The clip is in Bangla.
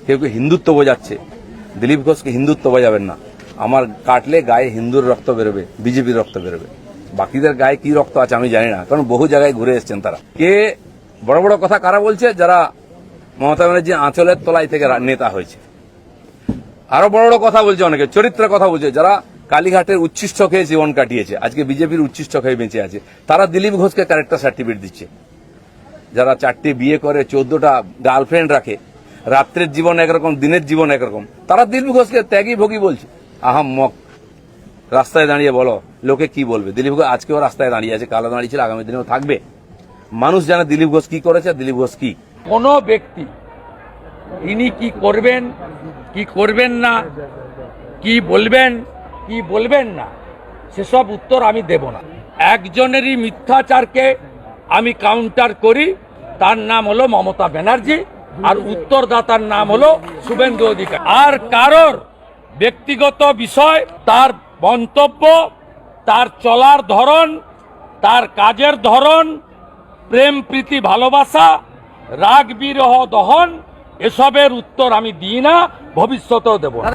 কেউ কেউ হিন্দুত্ব বোঝাচ্ছে। দিলীপ ঘোষকে হিন্দুত্ব বোঝাবেন না। আমার কাটলে গায়ে হিন্দুর রক্ত বেরোবে, বিজেপির রক্ত বেরোবে। বাকিদের গায়ে কি রক্ত আছে আমি জানি না, কারণ বহু জায়গায় ঘুরে এসছেন তারা। কে বড় বড় কথা কারা বলছে? যারা মমতা ব্যানার্জি আঁচলের তলায় থেকে নেতা হয়েছে। আরো বড় বড় কথা বলছে, অনেকে চরিত্রের কথা বলছে, যারা কালীঘাটের উচ্ছিষ্ট খেয়ে জীবন কাটিয়েছে, আজকে বিজেপির উচ্ছিষ্ট খেয়ে বেঁচে আছে, তারা দিলীপ ঘোষকে ক্যারেক্টার সার্টিফিকেট দিচ্ছে। যারা 4টে বিয়ে করে, 14টা গার্লফ্রেন্ড রাখে, রাত্রের জীবন একরকম, দিনের জীবন একরকম, তারা দিলীপ ঘোষকে ত্যাগী ভোগী বলছে। আহাম্মক। রাস্তায় দাঁড়িয়ে বলো লোকে কি বলবে। দিলীপ ঘোষ আজকেও রাস্তায় দাঁড়িয়ে আছে, কালো দাঁড়িয়েছিল, আগামী দিনেও থাকবে। মানুষ জানে দিলীপ ঘোষ কি করেছে, দিলীপ ঘোষ কি। কোন ব্যক্তি তিনি কি করবেন, কি করবেন না, কি বলবেন, কি বলবেন না, সেসব উত্তর আমি দেব না। একজনেরই মিথ্যাচারকে আমি কাউন্টার করি, তার নাম হলো মমতা ব্যানার্জি, আর উত্তরদাতার নাম হলো শুভেন্দু অধিকারী। আর কারোর ব্যক্তিগত বিষয়, তার মন্তব্য, তার চলার ধরন, তার কাজের ধরন, প্রেম প্রীতি ভালোবাসা, রাগ বিরহ দহন, এসবের উত্তর আমি দিই না, ভবিষ্যতেও দেব না।